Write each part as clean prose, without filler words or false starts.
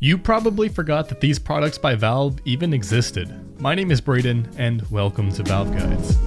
You probably forgot that these products by Valve even existed. My name is Braden, and welcome to Valve Guides.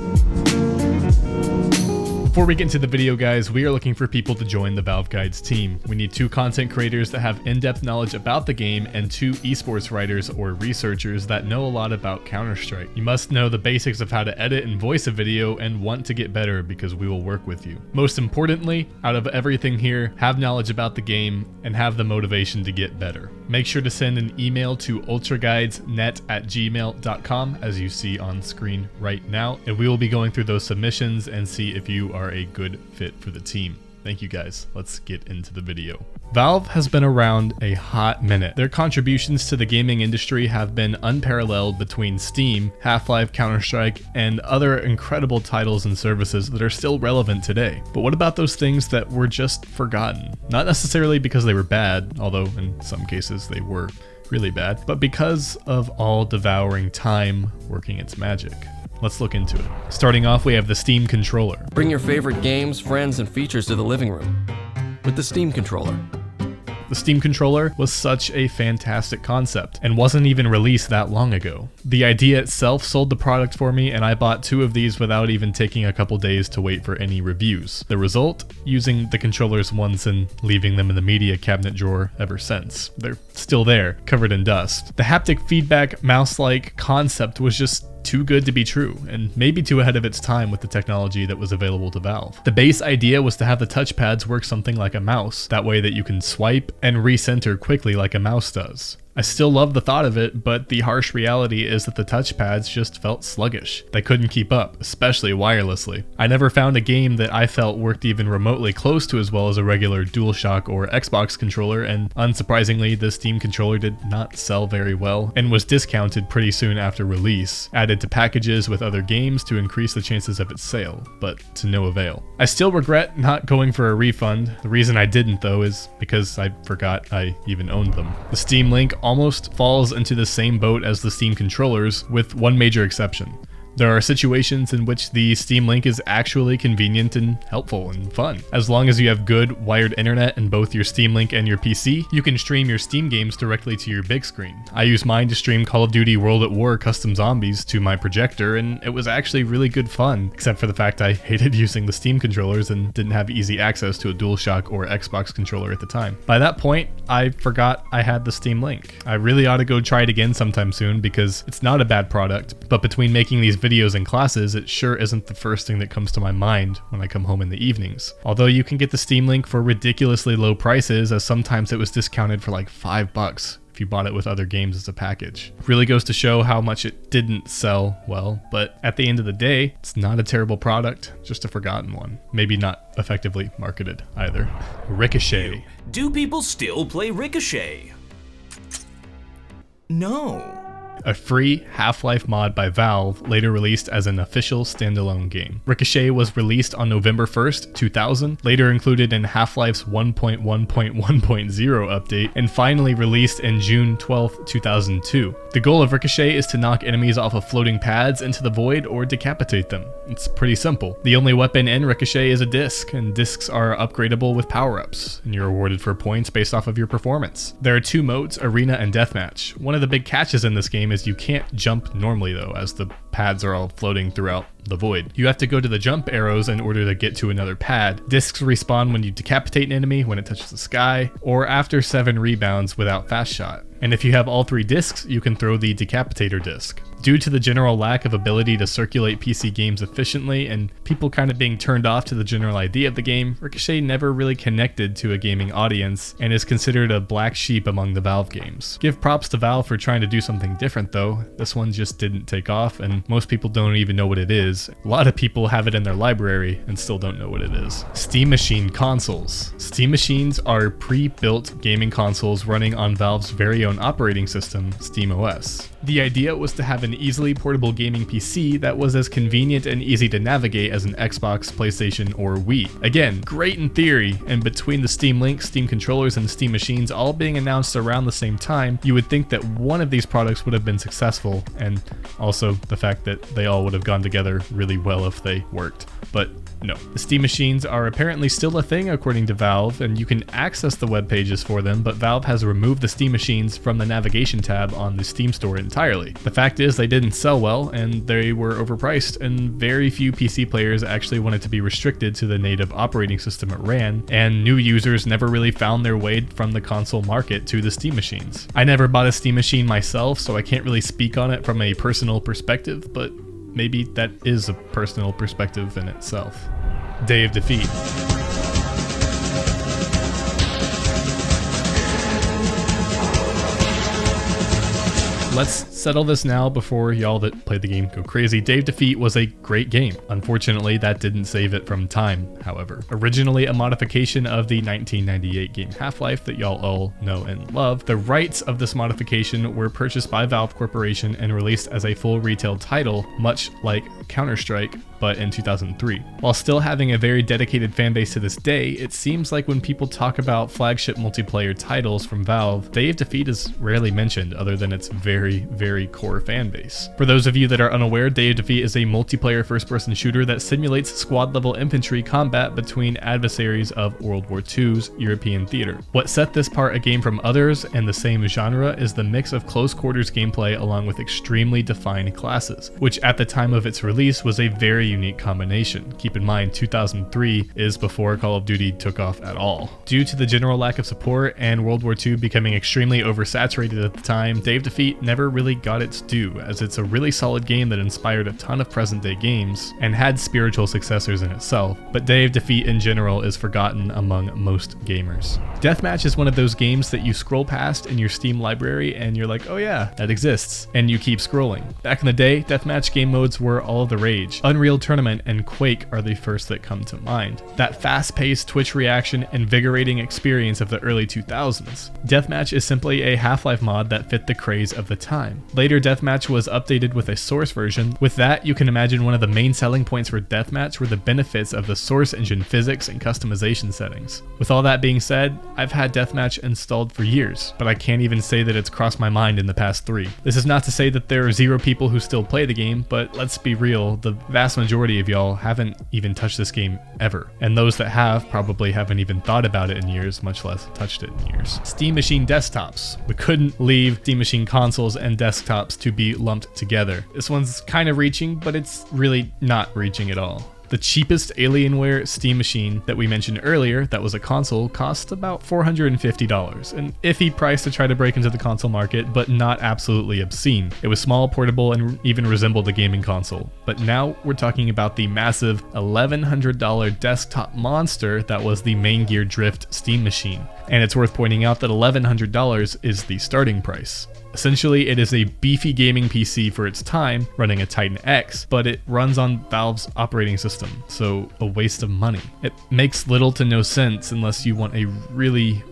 Before we get into the video, guys, we are looking for people to join the Valve Guides team. We need 2 content creators that have in-depth knowledge about the game and 2 esports writers or researchers that know a lot about Counter-Strike. You must know the basics of how to edit and voice a video and want to get better because we will work with you. Most importantly, out of everything here, have knowledge about the game and have the motivation to get better. Make sure to send an email to ultraguidesnet@gmail.com as you see on screen right now, and we will be going through those submissions and see if you are a good fit for the team. Thank you guys. Let's get into the video. Valve has been around a hot minute. Their contributions to the gaming industry have been unparalleled between Steam, Half-Life, Counter-Strike, and other incredible titles and services that are still relevant today. But what about those things that were just forgotten? Not necessarily because they were bad, although in some cases they were really bad, but because of all-devouring time working its magic. Let's look into it. Starting off, we have the Steam controller. Bring your favorite games, friends, and features to the living room with the Steam controller. The Steam controller was such a fantastic concept and wasn't even released that long ago. The idea itself sold the product for me, and I bought 2 of these without even taking a couple days to wait for any reviews. The result? Using the controllers once and leaving them in the media cabinet drawer ever since. They're still there, covered in dust. The haptic feedback mouse-like concept was just too good to be true, and maybe too ahead of its time with the technology that was available to Valve. The base idea was to have the touchpads work something like a mouse, that way that you can swipe and recenter quickly like a mouse does. I still love the thought of it, but the harsh reality is that the touchpads just felt sluggish. They couldn't keep up, especially wirelessly. I never found a game that I felt worked even remotely close to as well as a regular DualShock or Xbox controller, and unsurprisingly, the Steam controller did not sell very well and was discounted pretty soon after release, added to packages with other games to increase the chances of its sale, but to no avail. I still regret not going for a refund. The reason I didn't, though, is because I forgot I even owned them. The Steam Link almost falls into the same boat as the Steam controllers, with one major exception. There are situations in which the Steam Link is actually convenient and helpful and fun. As long as you have good wired internet in both your Steam Link and your PC, you can stream your Steam games directly to your big screen. I used mine to stream Call of Duty World at War Custom Zombies to my projector, and it was actually really good fun, except for the fact I hated using the Steam controllers and didn't have easy access to a DualShock or Xbox controller at the time. By that point, I forgot I had the Steam Link. I really ought to go try it again sometime soon because it's not a bad product, but between making these videos and classes, it sure isn't the first thing that comes to my mind when I come home in the evenings. Although you can get the Steam Link for ridiculously low prices, as sometimes it was discounted for like $5 if you bought it with other games as a package. It really goes to show how much it didn't sell well, but at the end of the day, it's not a terrible product, just a forgotten one. Maybe not effectively marketed either. Ricochet. Do people still play Ricochet? No. A free Half-Life mod by Valve, later released as an official standalone game. Ricochet was released on November 1st, 2000, later included in Half-Life's 1.1.1.0 update, and finally released in June 12, 2002. The goal of Ricochet is to knock enemies off of floating pads into the void or decapitate them. It's pretty simple. The only weapon in Ricochet is a disc, and discs are upgradable with power-ups, and you're awarded for points based off of your performance. There are 2 modes, Arena and Deathmatch. One of the big catches in this game is you can't jump normally though, as the pads are all floating throughout the void. You have to go to the jump arrows in order to get to another pad. Discs respawn when you decapitate an enemy, when it touches the sky, or after 7 rebounds without fast shot. And if you have all 3 discs, you can throw the decapitator disc. Due to the general lack of ability to circulate PC games efficiently and people kind of being turned off to the general idea of the game, Ricochet never really connected to a gaming audience and is considered a black sheep among the Valve games. Give props to Valve for trying to do something different though. This one just didn't take off, and most people don't even know what it is. A lot of people have it in their library and still don't know what it is. Steam Machine consoles. Steam Machines are pre-built gaming consoles running on Valve's very own operating system, SteamOS. The idea was to have an easily portable gaming PC that was as convenient and easy to navigate as an Xbox, PlayStation, or Wii. Again, great in theory, and between the Steam Link, Steam controllers, and Steam Machines all being announced around the same time, you would think that one of these products would have been successful, and also the fact that they all would have gone together together really well if they worked. But no. The Steam machines are apparently still a thing according to Valve, and you can access the web pages for them, but Valve has removed the Steam machines from the navigation tab on the Steam store entirely. The fact is they didn't sell well, and they were overpriced, and very few PC players actually wanted to be restricted to the native operating system it ran, and new users never really found their way from the console market to the Steam machines. I never bought a Steam machine myself, so I can't really speak on it from a personal perspective, but maybe that is a personal perspective in itself. Day of Defeat. Let's settle this now before y'all that played the game go crazy. Day of Defeat was a great game. Unfortunately, that didn't save it from time, however. Originally a modification of the 1998 game Half-Life that y'all all know and love, the rights of this modification were purchased by Valve Corporation and released as a full retail title, much like Counter-Strike, but in 2003. While still having a very dedicated fanbase to this day, it seems like when people talk about flagship multiplayer titles from Valve, Day of Defeat is rarely mentioned other than its very core fanbase. For those of you that are unaware, Day of Defeat is a multiplayer first-person shooter that simulates squad-level infantry combat between adversaries of World War II's European theater. What set this part a game from others in the same genre is the mix of close-quarters gameplay along with extremely defined classes, which at the time of its release was a very unique combination. Keep in mind, 2003 is before Call of Duty took off at all. Due to the general lack of support and World War II becoming extremely oversaturated at the time, Day of Defeat never really got its due, as it's a really solid game that inspired a ton of present-day games and had spiritual successors in itself, but Day of Defeat in general is forgotten among most gamers. Deathmatch is one of those games that you scroll past in your Steam library and you're like, oh yeah, that exists, and you keep scrolling. Back in the day, deathmatch game modes were all the rage. Unreal Tournament and Quake are the first that come to mind. That fast-paced Twitch reaction, invigorating experience of the early 2000s. Deathmatch is simply a Half-Life mod that fit the craze of the time. Later, Deathmatch was updated with a Source version. With that, you can imagine one of the main selling points for Deathmatch were the benefits of the Source engine physics and customization settings. With all that being said, I've had Deathmatch installed for years, but I can't even say that it's crossed my mind in the past 3. This is not to say that there are zero people who still play the game, but let's be real, the vast majority of y'all haven't even touched this game ever, and those that have probably haven't even thought about it in years, much less touched it in years. Steam Machine desktops. We couldn't leave Steam Machine consoles and desktops to be lumped together. This one's kind of reaching, but it's really not reaching at all. The cheapest Alienware Steam machine that we mentioned earlier, that was a console, cost about $450, an iffy price to try to break into the console market, but not absolutely obscene. It was small, portable, and even resembled a gaming console. But now we're talking about the massive $1,100 desktop monster that was the Main Gear Drift Steam machine. And it's worth pointing out that $1,100 is the starting price. Essentially, it is a beefy gaming PC for its time, running a Titan X, but it runs on Valve's operating system, so a waste of money. It makes little to no sense unless you want a really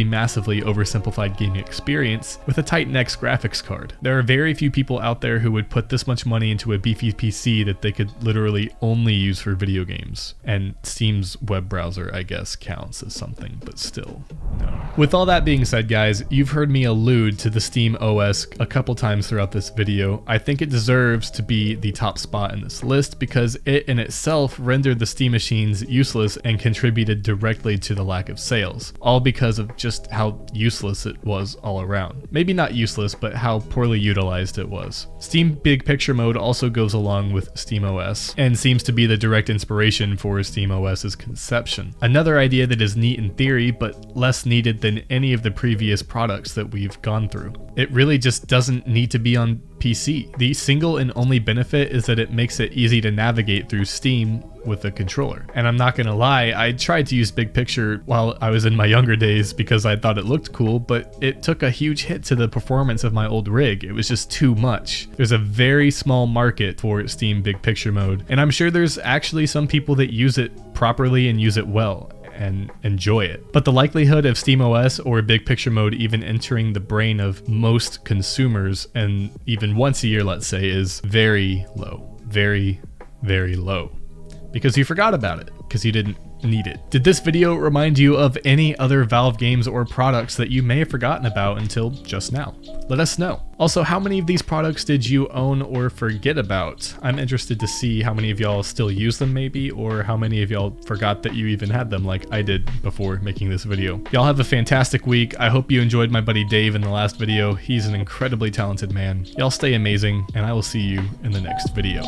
massively oversimplified gaming experience with a Titan X graphics card. There are very few people out there who would put this much money into a beefy PC that they could literally only use for video games. And Steam's web browser, I guess, counts as something, but still, no. With all that being said, guys, you've heard me allude to the Steam OS a couple times throughout this video. I think it deserves to be the top spot in this list because it in itself rendered the Steam machines useless and contributed directly to the lack of sales, all because of just how useless it was all around. Maybe not useless, but how poorly utilized it was. Steam Big Picture Mode also goes along with Steam OS and seems to be the direct inspiration for Steam OS's conception. Another idea that is neat in theory, but less needed than any of the previous products that we've gone through. It really just doesn't need to be on PC. The single and only benefit is that it makes it easy to navigate through Steam with a controller. And I'm not gonna lie, I tried to use Big Picture while I was in my younger days because I thought it looked cool, but it took a huge hit to the performance of my old rig. It was just too much. There's a very small market for Steam Big Picture Mode, and I'm sure there's actually some people that use it properly and use it well and enjoy it. But the likelihood of SteamOS or Big Picture Mode even entering the brain of most consumers, and even once a year, let's say, is very low. Very low. Because you forgot about it. Because you didn't need it. Did this video remind you of any other Valve games or products that you may have forgotten about until just now? Let us know. Also, how many of these products did you own or forget about? I'm interested to see how many of y'all still use them maybe, or how many of y'all forgot that you even had them like I did before making this video. Y'all have a fantastic week. I hope you enjoyed my buddy Dave in the last video. He's an incredibly talented man. Y'all stay amazing, and I will see you in the next video.